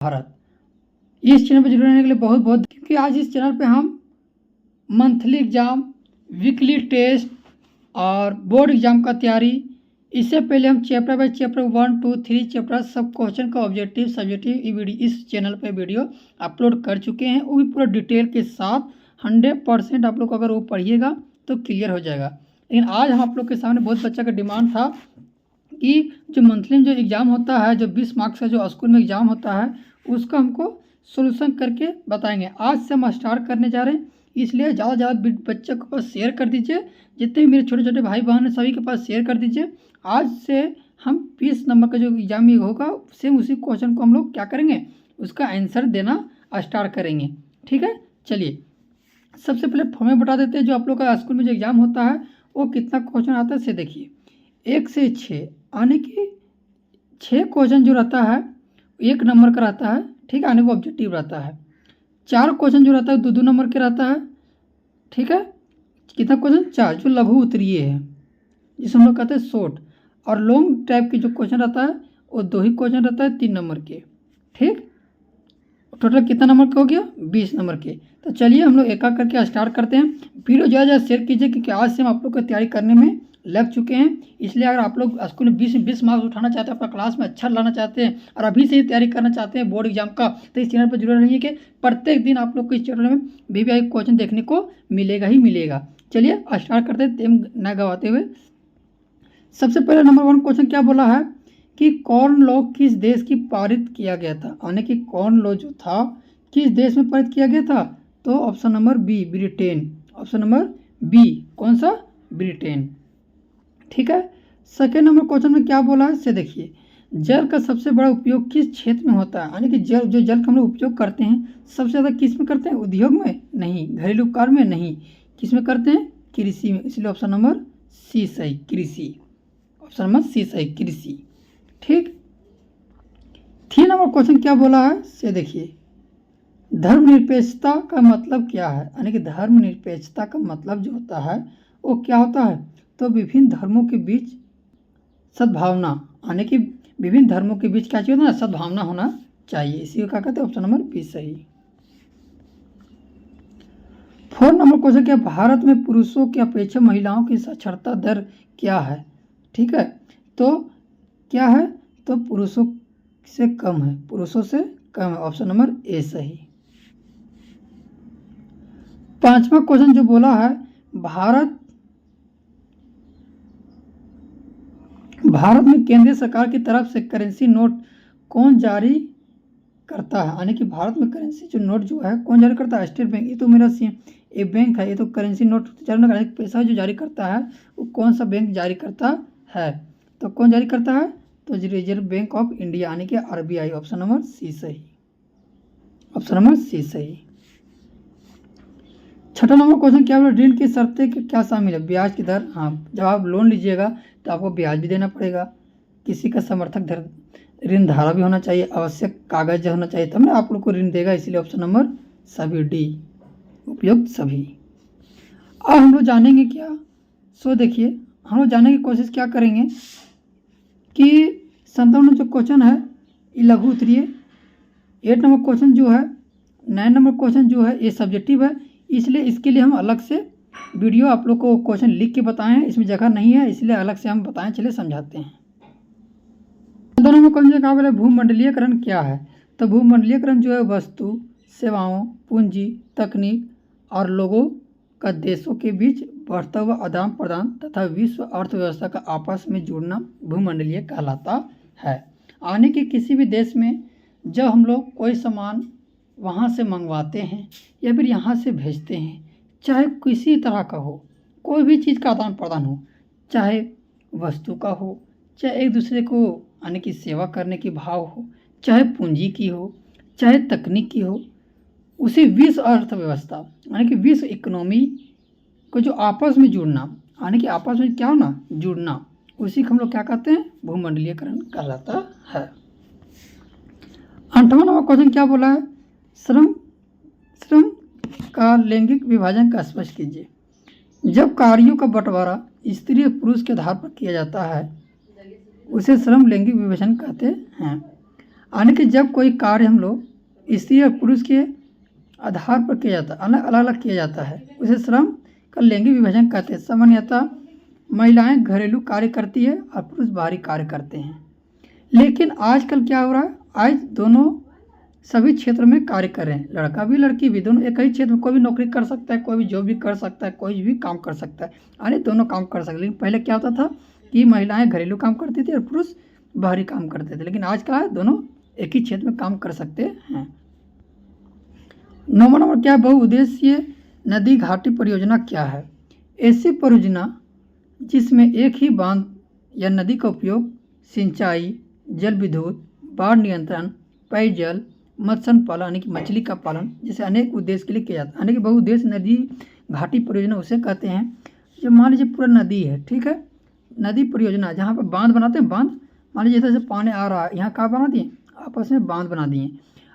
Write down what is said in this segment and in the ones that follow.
भारत। इस चैनल पर जुड़े रहने के लिए बहुत बहुत, क्योंकि आज इस चैनल पे हम मंथली एग्ज़ाम, वीकली टेस्ट और बोर्ड एग्ज़ाम का तैयारी, इससे पहले हम चैप्टर बाय चैप्टर 1, 2, 3 चैप्टर सब क्वेश्चन का ऑब्जेक्टिव सब्जेक्टिव इस चैनल पे वीडियो अपलोड कर चुके हैं। वो भी पूरा डिटेल के साथ 100% आप लोग अगर वो पढ़िएगा तो क्लियर हो जाएगा। लेकिन आज हम आप लोग के सामने बहुत बच्चा का डिमांड था कि जो मंथली में जो एग्ज़ाम होता है, जो 20 मार्क्स का जो स्कूल में एग्ज़ाम होता है, उसका हमको सोल्यूशन करके बताएंगे। आज से हम स्टार्ट करने जा रहे हैं, इसलिए ज़्यादा ज़्यादा बच्चों के पास शेयर कर दीजिए। जितने भी मेरे छोटे छोटे भाई बहन हैं सभी के पास शेयर कर दीजिए। आज से हम 20 नंबर का जो एग्ज़ाम ये होगा, सेम उसी क्वेश्चन को हम लोग क्या करेंगे, उसका आंसर देना स्टार्ट करेंगे। ठीक है, चलिए सबसे पहले फॉर्मेट बता देते हैं। जो आप लोग का स्कूल में जो एग्ज़ाम होता है वो कितना क्वेश्चन आता है से देखिए। 1 से 6 यानी कि 6 क्वेश्चन जो रहता है 1 नंबर का रहता है। ठीक है, आने को ऑब्जेक्टिव रहता है। 4 क्वेश्चन जो रहता है 2-2 नंबर के रहता है। ठीक है, कितना क्वेश्चन 4 जो लघु उत्तरीय है, जिसे हम लोग कहते हैं शॉर्ट। और लॉन्ग टाइप के जो क्वेश्चन रहता है वो 2 ही क्वेश्चन रहता है 3 नंबर के। ठीक, टोटल कितना नंबर का हो गया 20 नंबर के। तो चलिए हम लोग एक एक करके स्टार्ट करते हैं। वीडियो ज़्यादा शेयर कीजिए, क्योंकि आज से हम आप लोग को तैयारी करने में लग चुके हैं। इसलिए अगर आप लोग स्कूल में 20 मार्क्स उठाना चाहते हैं, अपना क्लास में अच्छा लाना चाहते हैं और अभी से ही तैयारी करना चाहते हैं बोर्ड एग्जाम का, तो इस चैनल पर जुड़े रहिए कि प्रत्येक दिन आप लोग को इस चैनल में VVI क्वेश्चन देखने को मिलेगा ही मिलेगा। चलिए स्टार्ट करते हैं टाइम न गवाते हुए। सबसे पहले नंबर 1 क्वेश्चन क्या बोला है कि कॉर्न लॉ किस देश की पारित किया गया था, यानी कि कॉर्न लॉ जो था किस देश में पारित किया गया था। तो option number B Britain. Option number B कौन सा, ब्रिटेन। ठीक है, सेकेंड नंबर क्वेश्चन में क्या बोला है से देखिए। जल का सबसे बड़ा उपयोग किस क्षेत्र में होता है, यानी कि जल का हम लोग उपयोग करते हैं सबसे ज़्यादा किस में करते हैं, उद्योग में नहीं, घरेलू कार्य में नहीं, किस में करते हैं, कृषि में। इसलिए ऑप्शन नंबर सी सही, कृषि। ऑप्शन नंबर सी सही, कृषि। ठीक, 3 नंबर क्वेश्चन क्या बोला है से देखिए। धर्मनिरपेक्षता का मतलब क्या है, यानी कि धर्मनिरपेक्षता का मतलब जो होता है वो क्या होता है, तो विभिन्न धर्मों के बीच सद्भावना, यानी कि विभिन्न धर्मों के बीच क्या चाहिए होता है, सद्भावना होना चाहिए। इसी को क्या कहते हैं, ऑप्शन नंबर बी सही। 4 नंबर क्वेश्चन क्या, भारत में पुरुषों की अपेक्षा महिलाओं की साक्षरता दर क्या है। ठीक है, तो क्या है, तो पुरुषों से कम है, पुरुषों से कम है। ऑप्शन नंबर ए सही। 5वां क्वेश्चन जो बोला है, भारत में केंद्रीय सरकार की तरफ से करेंसी नोट कौन जारी करता है, यानी कि भारत में करेंसी जो नोट जो है कौन जारी करता है, स्टेट बैंक। ये तो मेरा ये बैंक है, ये तो करेंसी नोट जारी, पैसा जो जारी करता है वो कौन सा बैंक जारी करता है, तो कौन जारी करता है, तो रिजर्व बैंक ऑफ इंडिया, यानी कि RBI। ऑप्शन नंबर सी सही। ऑप्शन नंबर सी सही। 6वां नंबर क्वेश्चन क्या बोला, ऋण की शर्तें क्या शामिल है, ब्याज की दर। हाँ, जब आप लोन लीजिएगा तो आपको ब्याज भी देना पड़ेगा, किसी का समर्थक ऋण धारा भी होना चाहिए, आवश्यक कागज होना चाहिए, तब ना आप लोग को ऋण देगा। इसलिए ऑप्शन नंबर सभी डी, उपयुक्त सभी। अब हम लोग जानेंगे क्या, सो देखिए हम लोग जानने की कोशिश क्या करेंगे कि 57 जो क्वेश्चन है ये लघु उत्तरीय, 8 नंबर क्वेश्चन जो है, 9 नंबर क्वेश्चन जो है ये सब्जेक्टिव है। इसलिए इसके लिए हम अलग से वीडियो आप लोग को क्वेश्चन लिख के बताए हैं, इसमें जगह नहीं है इसलिए अलग से हम बताएं। चलिए समझाते हैं। दोनों में कौन सा कहा बोले, भूमंडलीयकरण क्या है, तो भूमंडलीयकरण जो है वस्तु, सेवाओं, पूंजी, तकनीक और लोगों का देशों के बीच बढ़ता हुआ आदान प्रदान तथा विश्व अर्थव्यवस्था का आपस में जुड़ना भूमंडलीय कहलाता है। आने के किसी भी देश में जब हम लोग कोई सामान वहाँ से मंगवाते हैं या फिर यहाँ से भेजते हैं, चाहे किसी तरह का हो, कोई भी चीज़ का आदान प्रदान हो, चाहे वस्तु का हो, चाहे एक दूसरे को यानी कि सेवा करने की भाव हो, चाहे पूंजी की हो, चाहे तकनीक की हो, उसी विश्व अर्थव्यवस्था यानी कि विश्व इकोनॉमी को जो आपस में जुड़ना, यानी कि आपस में क्या होना, जुड़ना, उसी को हम लोग क्या कहते हैं, भूमंडलीयकरण कहलाता है। 8वां नंबर क्वेश्चन क्या बोला है, श्रम का लैंगिक विभाजन का स्पष्ट कीजिए। जब कार्यों का बंटवारा स्त्री और पुरुष के आधार पर किया जाता है उसे श्रम लैंगिक विभाजन कहते हैं। यानी कि जब कोई कार्य हम लोग स्त्री और पुरुष के आधार पर किया जाता है, अलग अलग किया जाता है, उसे श्रम का लैंगिक विभाजन कहते हैं। सामान्यतः महिलाएं घरेलू कार्य करती है और पुरुष बाहरी कार्य करते हैं। लेकिन आजकल क्या हो रहा है, आज दोनों सभी क्षेत्र में कार्य कर रहे हैं, लड़का भी लड़की भी, दोनों एक ही क्षेत्र में। कोई भी नौकरी कर सकता है, कोई भी जॉब भी कर सकता है, कोई भी काम कर सकता है, यानी दोनों काम कर सकते हैं। लेकिन पहले क्या होता था कि महिलाएं घरेलू काम करती थी और पुरुष बाहरी काम करते थे। लेकिन आज क्या है, दोनों एक ही क्षेत्र में काम कर सकते हैं। 9वां नंबर क्या है, बहुउद्देशीय नदी घाटी परियोजना क्या है? ऐसी परियोजना जिसमें एक ही बांध या नदी का उपयोग सिंचाई, जल विद्युत, बाढ़ नियंत्रण, पेयजल, मत्स्य पालन यानी कि मछली का पालन जैसे अनेक उद्देश्य के लिए किया जाता है। यानी कि बहुउद्देश्य नदी घाटी परियोजना उसे कहते हैं जब मान लीजिए पूरा नदी है, ठीक है, नदी परियोजना जहाँ पर बांध बनाते हैं, बांध मान लीजिए जैसे पानी आ रहा है, यहाँ कहाँ बना दिए, आपस में बांध बना दिए।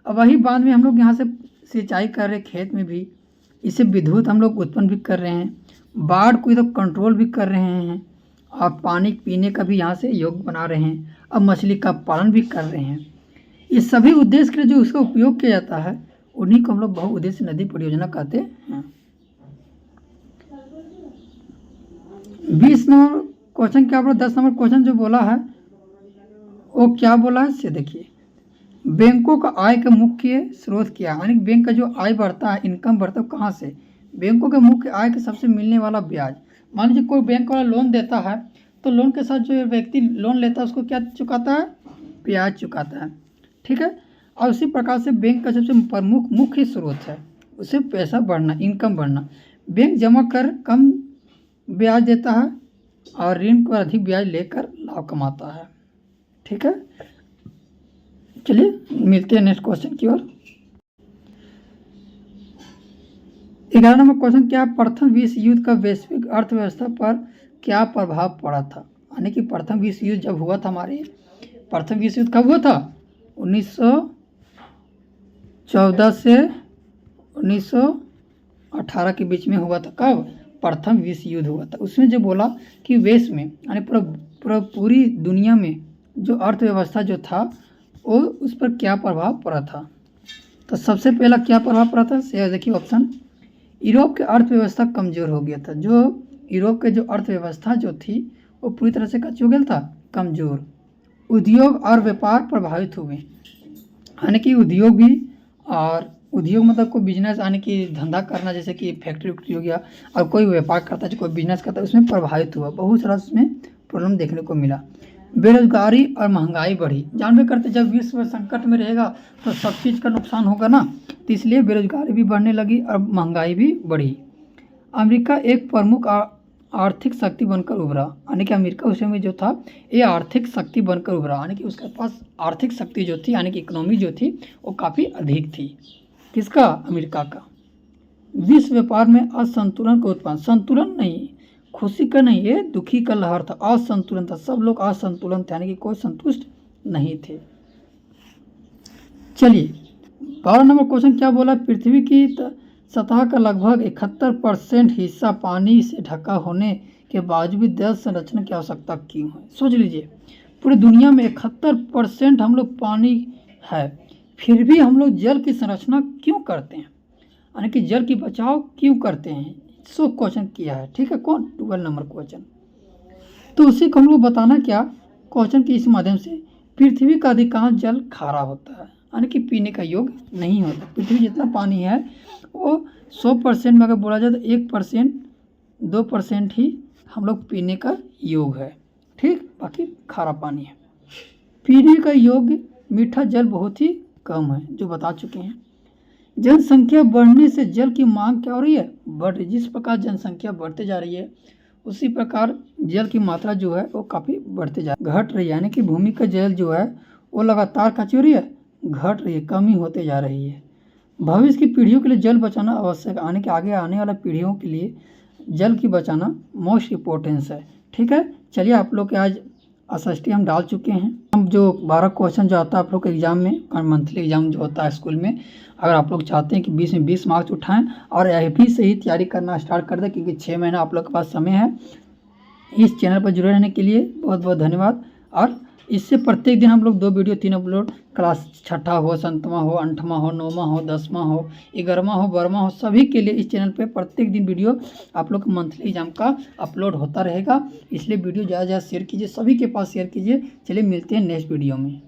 अब वही बांध में हम लोग यहाँ से सिंचाई कर रहे हैं, खेत में भी, इससे विद्युत हम लोग उत्पन्न भी कर रहे हैं, बाढ़ को इधर कंट्रोल भी कर रहे हैं, और पानी पीने का भी यहाँ से योग्य बना रहे हैं, अब मछली का पालन भी कर रहे हैं। इस सभी उद्देश्य के लिए जो उसका उपयोग किया जाता है उन्हीं को हम लोग बहुउद्देश्य नदी परियोजना कहते हैं। 20 नंबर क्वेश्चन क्या बोला, 10 नंबर क्वेश्चन जो बोला है वो क्या बोला है से देखिए, बैंकों का आय का मुख्य स्रोत क्या है? यानी बैंक का जो आय बढ़ता है, इनकम बढ़ता है, कहाँ से? बैंकों के मुख्य आय के सबसे मिलने वाला ब्याज। मान लीजिए कोई बैंक वाला लोन देता है तो लोन के साथ जो व्यक्ति लोन लेता है उसको क्या चुकाता है, ब्याज चुकाता है, ठीक है। और उसी प्रकार से बैंक का सबसे प्रमुख मुख्य स्रोत है उसे पैसा बढ़ना, इनकम बढ़ना। बैंक जमा कर कम ब्याज देता है और ऋण पर अधिक ब्याज लेकर लाभ कमाता है, ठीक है। चलिए मिलते हैं नेक्स्ट क्वेश्चन की ओर। 11 नंबर क्वेश्चन क्या, प्रथम विश्व युद्ध का वैश्विक अर्थव्यवस्था पर क्या प्रभाव पड़ा था? यानी कि प्रथम विश्व युद्ध जब हुआ था, हमारे प्रथम विश्व युद्ध कब हुआ था? 1914 से 1918 के बीच में हुआ था। कब? प्रथम विश्व युद्ध हुआ था। उसमें जो बोला कि विश्व में यानी पूरी दुनिया में जो अर्थव्यवस्था जो था वो उस पर क्या प्रभाव पड़ा था? तो सबसे पहला क्या प्रभाव पड़ा था, देखिए ऑप्शन, यूरोप की अर्थव्यवस्था कमज़ोर हो गया था। जो यूरोप के जो अर्थव्यवस्था जो थी वो पूरी तरह से कच्चा हो गया था, कमज़ोर। उद्योग और व्यापार प्रभावित हुए, यानी कि उद्योग भी, और उद्योग मतलब कोई बिजनेस यानी कि धंधा करना, जैसे कि फैक्ट्री वैक्ट्री हो गया, और कोई व्यापार करता है, कोई बिजनेस करता है, उसमें प्रभावित हुआ, बहुत सारा उसमें प्रॉब्लम देखने को मिला। बेरोजगारी और महंगाई बढ़ी, जानबे करते जब विश्व संकट में रहेगा तो सब चीज़ का नुकसान होगा ना, तो इसलिए बेरोजगारी भी बढ़ने लगी और महंगाई भी बढ़ी। अमेरिका एक प्रमुख आर्थिक शक्ति बनकर उभरा, यानी कि अमेरिका उस समय जो था ये आर्थिक शक्ति बनकर उभरा, यानी कि उसके पास आर्थिक शक्ति जो थी यानी कि इकोनॉमी जो थी वो काफ़ी अधिक थी। किसका? अमेरिका का। विश्व व्यापार में असंतुलन का उत्पादन, संतुलन नहीं, खुशी का नहीं, ये दुखी का लहर था, असंतुलन था, सब लोग असंतुलन थे, यानी कि कोई संतुष्ट नहीं थे। चलिए 12 नंबर क्वेश्चन क्या बोला, पृथ्वी की सतह का लगभग 71% हिस्सा पानी से ढका होने के बावजूद भी जल संरक्षण की आवश्यकता क्यों है? सोच लीजिए, पूरी दुनिया में 71% हम लोग पानी है, फिर भी हम लोग जल की संरक्षण क्यों करते हैं, यानी कि जल की बचाव क्यों करते हैं? सो क्वेश्चन किया है, ठीक है, कौन? 12 नंबर क्वेश्चन। तो उसी को हम लोग बताना क्या क्वेश्चन के इस माध्यम से, पृथ्वी का अधिकांश जल खारा होता है, यानी कि पीने का योग्य नहीं होता। पृथ्वी जितना पानी है वो 100% में अगर बोला जाए तो 1% 2% ही हम लोग पीने का योग्य है, ठीक, बाकी खारा पानी है। पीने का योग्य मीठा जल बहुत ही कम है, जो बता चुके हैं। जनसंख्या बढ़ने से जल की मांग क्या हो रही है? बढ़ रही। जिस प्रकार जनसंख्या बढ़ते जा रही है उसी प्रकार जल की मात्रा जो है वो काफ़ी बढ़ते जा घट रही है, यानी कि भूमि का जल जो है वो लगातार क्या हो रही है? घट रही है, कमी होते जा रही है। भविष्य की पीढ़ियों के लिए जल बचाना आवश्यक, आने के आगे आने वाला पीढ़ियों के लिए जल की बचाना मोस्ट इम्पोर्टेंस है, ठीक है। चलिए आप लोग के आज एसएसटी हम डाल चुके हैं। हम जो 12 क्वेश्चन जो आता है आप लोग के एग्जाम में, मंथली एग्जाम जो होता है स्कूल में, अगर आप लोग चाहते हैं कि 20 में 20 मार्क्स उठाएं और अभी से ही तैयारी करना स्टार्ट कर दें, क्योंकि 6 महीना आप लोग के पास समय है। इस चैनल पर जुड़े रहने के लिए बहुत बहुत धन्यवाद और इससे प्रत्येक दिन हम लोग 2 वीडियो 3 अपलोड, क्लास छठा हो, 7वां हो, 8वां हो, 9वां हो, 10वां हो, 11वां हो, 12वां हो, सभी के लिए इस चैनल पे प्रत्येक दिन वीडियो आप लोग मंथली एग्जाम का अपलोड होता रहेगा। इसलिए वीडियो ज़्यादा से ज़्यादा शेयर कीजिए, सभी के पास शेयर कीजिए। चलिए मिलते हैं नेक्स्ट वीडियो में।